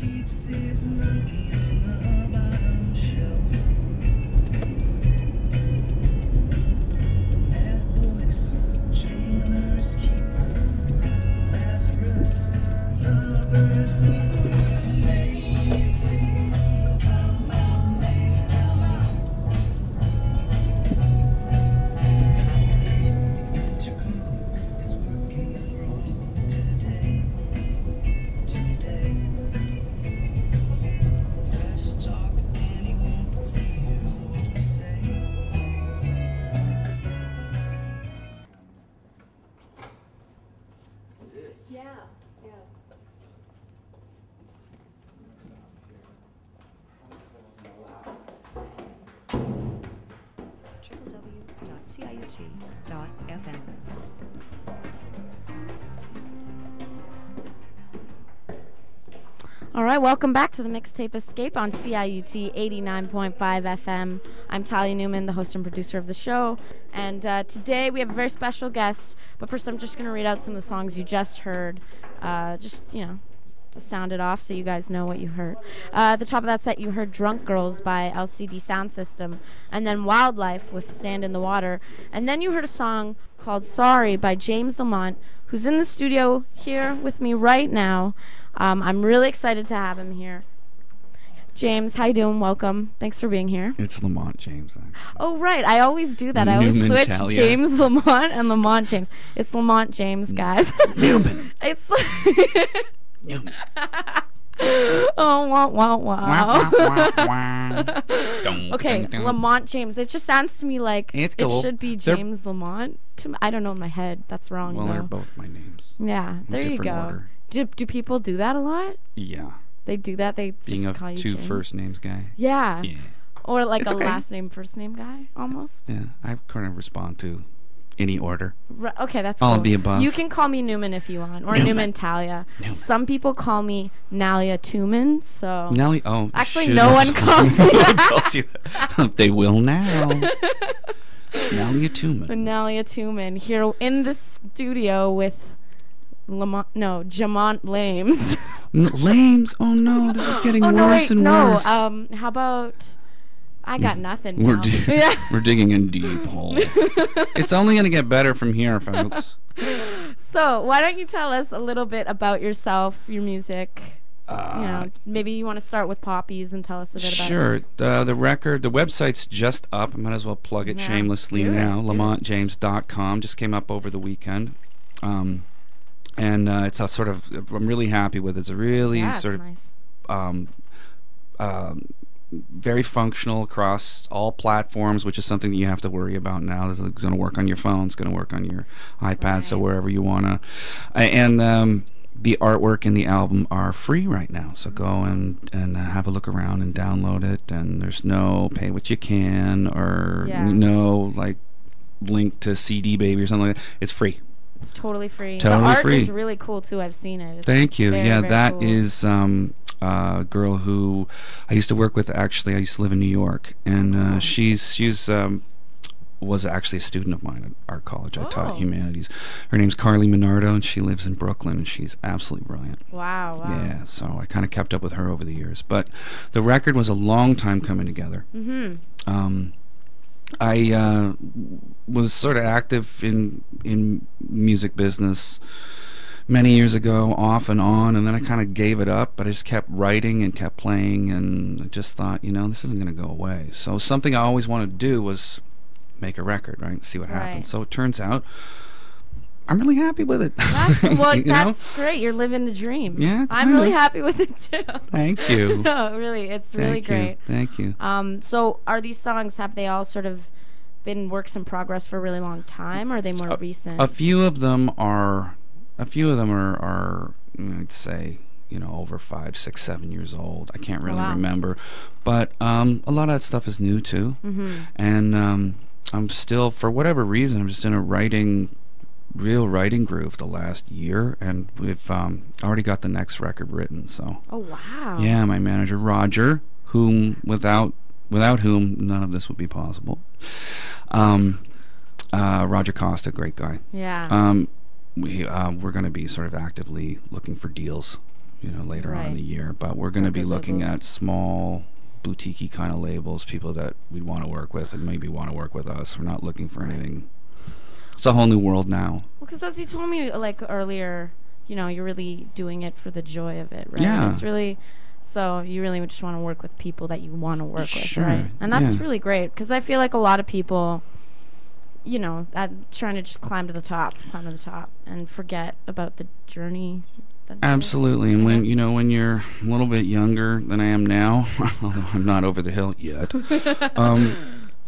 keeps his monkey on the bottom shelf. That voice, jailer's keeper, Lazarus, lover's leaper. Macy, come on, Macy, come on. Intercom is working wrong today. Let's talk and he won't hear what we say. Yeah, yeah. www.ciut.fm. All right, welcome back to the Mixtape Escape on CIUT 89.5 FM. I'm Talia Newman, the host and producer of the show. And today we have a very special guest. But first, I'm just going to read out some of the songs you just heard. To sound it off so you guys know what you heard. At the top of that set, you heard Drunk Girls by LCD Sound System. And then Wildlife with Stand in the Water. And then you heard a song called Sorry by James Lamont, who's in the studio here with me right now. I'm really excited to have him here. James, how you doing? Welcome. Thanks for being here. It's Lamont James. Oh, right. I always do that. I always switch Talia. James Lamont and Lamont James. It's Lamont James, guys. Newman. It's Newman. oh, wow, wow, wow. Wah, wah, wah. Okay, Lamont James. It just sounds to me like It's it cool. should be They're- James Lamont. I don't know in my head. That's wrong, Well, though. they're both my names. Yeah, in there you different go. order. Do people do that a lot? Yeah. They do that? They Being just a call you two James? first names guy. Yeah. Yeah. Or like It's a okay. last name, first name guy, almost. Yeah. I kind of respond to any order. Okay, that's All cool. of the above. You can call me Newman if you want, or Newman. Newman Talia. Newman. Some people call me Nalia Tuman, so... Nelly. Oh. Actually, shit, no I'm one sorry. calls me No one that. calls you that. They will now. Nelly Tuman. Nalia Tuman here in the studio with Jamont Lames. Lames. Oh no, this is getting oh, no, worse wait, and no. worse. How about... I got nothing We're now. we're digging a deep hole. It's only gonna get better from here, folks. So, why don't you tell us a little bit about yourself, your music? Maybe you want to start with Poppies and tell us a bit about it. Sure. The record, the website's just up. I might as well plug it Yeah, shamelessly do it, now. do it. LamontJames.com. Just came up over the weekend. And it's a sort of, I'm really happy with it. It's a really Yeah, sort it's of nice. very functional across all platforms, which is something that you have to worry about now. It's going to work on your phone. It's going to work on your iPad, so Right. wherever you want to. And the artwork and the album are free right now, so go and have a look around and download it. And there's no pay what you can or Yeah. no like link to CD Baby or something like that. It's free. It's totally free. Totally the art free. is really cool too. I've seen it. It's Thank you. very, Yeah, very that cool. is a girl who I used to work with. Actually, I used to live in New York, and she's was actually a student of mine at art college. I taught Oh. humanities. Her name's Carly Minardo, and she lives in Brooklyn, and she's absolutely brilliant. Wow. Yeah, so I kind of kept up with her over the years. But the record was a long time coming together. Mm-hmm. I was sort of active in music business many years ago, off and on, and then I kind of gave it up, but I just kept writing and kept playing, and I just thought, this isn't going to go away. So something I always wanted to do was make a record, right? See what Right. happens. So it turns out I'm really happy with it. Well, You know? that's great. You're living the dream. Yeah, I'm kind really of. happy with it too. Thank you. No, really, it's really Thank great. you. Thank you. So are these songs, have they all sort of been works in progress for a really long time, or are they more recent? A few of them are, I'd say, over 5, 6, 7 years old. I can't really wow. remember, but a lot of that stuff is new too. Mm-hmm. And I'm still, for whatever reason, I'm just in a real writing groove the last year, and we've already got the next record written. So Oh, wow. yeah, my manager Roger, whom without whom none of this would be possible. Roger Costa, great guy. Yeah. We're going to be sort of actively looking for deals later on in Right. the year. But we're going to be Record looking labels. at small, boutique-y kind of labels, people that we'd want to work with and maybe want to work with us. We're not looking for anything. It's a whole new world now. Well, because as you told me like earlier, you're really doing it for the joy of it, right? Yeah. It's really, so you really would just want to work with people that you want to work Sure, with, right? And that's yeah. really great, because I feel like a lot of people, trying to just climb to the top, and forget about the journey. Absolutely. And when Yes. when you're a little bit younger than I am now, although I'm not over the hill yet,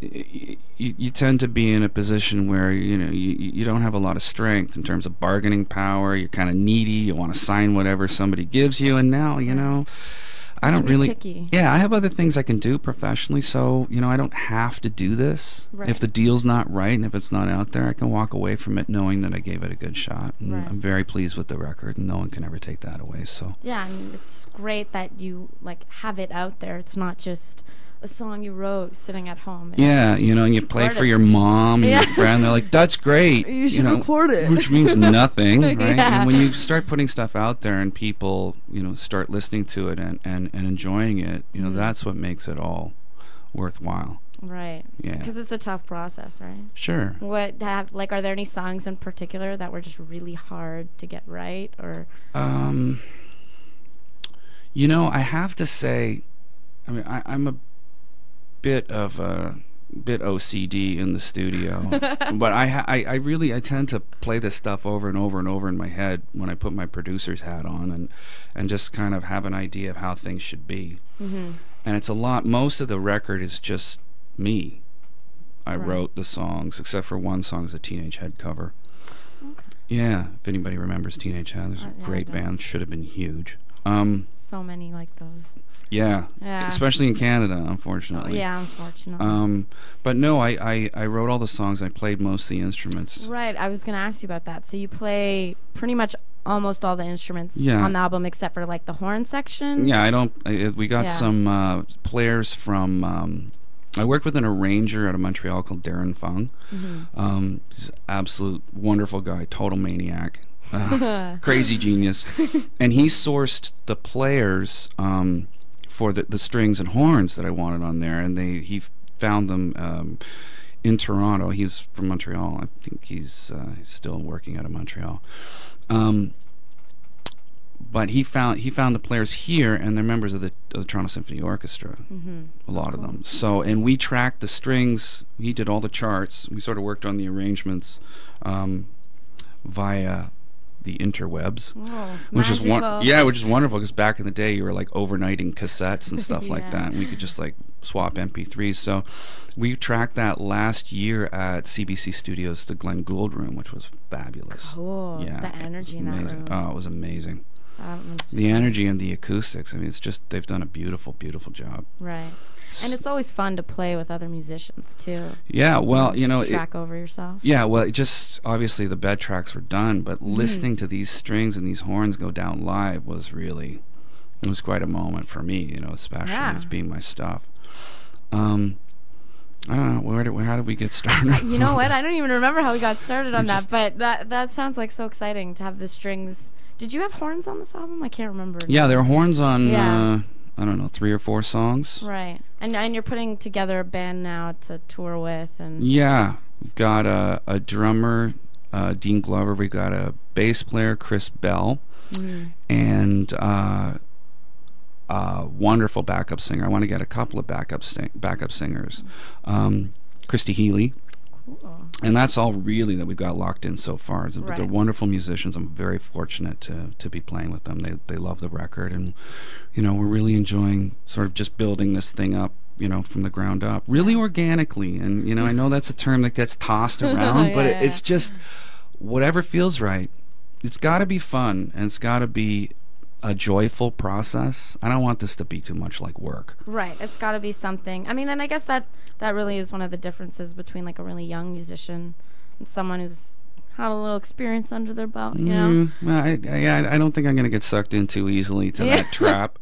you tend to be in a position where you don't have a lot of strength in terms of bargaining power. You're kind of needy. You want to sign whatever somebody gives you, and now I don't be really. picky. Yeah, I have other things I can do professionally, so I don't have to do this. Right. If the deal's not right and if it's not out there, I can walk away from it knowing that I gave it a good shot. And Right. I'm very pleased with the record, and no one can ever take that away. So Yeah, and it's great that you have it out there. It's not just a song you wrote sitting at home. It's yeah, and you play record for it. your mom and Yeah. your friend. They're like, "That's great." You should record it. Which means nothing, right? Yeah. And when you start putting stuff out there and people, start listening to it and enjoying it, that's what makes it all worthwhile. Right. Yeah. Because it's a tough process, right? Sure. Are there any songs in particular that were just really hard to get right, or? I have to say, I'm a bit OCD in the studio, but I tend to play this stuff over and over and over in my head when I put my producer's hat on and just kind of have an idea of how things should be. Mm-hmm. And it's a lot. Most of the record is just me. I Right. wrote the songs, except for one song is a Teenage Head cover. Okay. Yeah, if anybody remembers Teenage Head, it's a Yeah, I great don't. band. Should have been huge. So many like those. Yeah, Yeah. especially in Canada, unfortunately. Yeah, unfortunately. But no, I wrote all the songs. I played most of the instruments. Right. I was gonna ask you about that. So you play pretty much almost all the instruments Yeah. on the album, except for like the horn section. Yeah, we got Yeah. some players from. I worked with an arranger out of Montreal called Darren Fung. Mm-hmm. He's an absolute wonderful guy, total maniac, crazy genius, and he sourced the players for the strings and horns that I wanted on there, and he found them in Toronto. He's from Montreal. I think he's still working out of Montreal. But he found the players here, and they're members of the Toronto Symphony Orchestra. Mm-hmm. A lot of them. So, and we tracked the strings. He did all the charts. We sort of worked on the arrangements via the interwebs, Oh, which is magical. which is wonderful, because back in the day you were like overnighting cassettes and stuff like Yeah. that, and we could just like swap MP3s. So we tracked that last year at CBC Studios, the Glenn Gould Room, which was fabulous. Cool. Yeah, The energy in that amazing. room. Oh, it was amazing. Must The energy and the acoustics. I mean, it's just, they've done a beautiful, beautiful job. Right. And it's always fun to play with other musicians too. Yeah, well, Track over yourself. yeah, well, it just, obviously the bed tracks were done, but listening to these strings and these horns go down live was really, it was quite a moment for me, especially Yeah. as being my stuff. I don't know, how did we get started? You know what? I don't even remember how we got started on We that, just- but that sounds like so exciting to have the strings. Did you have horns on this album? I can't remember. Yeah, there are horns on, Yeah. I don't know, 3 or 4 songs. Right. And you're putting together a band now to tour with, and Yeah, we've got a drummer, Dean Glover. We got a bass player, Chris Bell, and a wonderful backup singer. I want to get a couple of backup singers, Christy Healy. cool. And that's all really that we've got locked in so far. They're Right. wonderful musicians. I'm very fortunate to be playing with them. They love the record, and we're really enjoying sort of just building this thing up, from the ground up, really organically. And I know that's a term that gets tossed around, but Yeah, it's just whatever feels right. It's got to be fun, and it's got to be a joyful process. I don't want this to be too much like work. Right. It's got to be something. I mean, and I guess that really is one of the differences between like a really young musician and someone who's had a little experience under their belt. You know. Well, I don't think I'm going to get sucked in too easily to Yeah. that trap.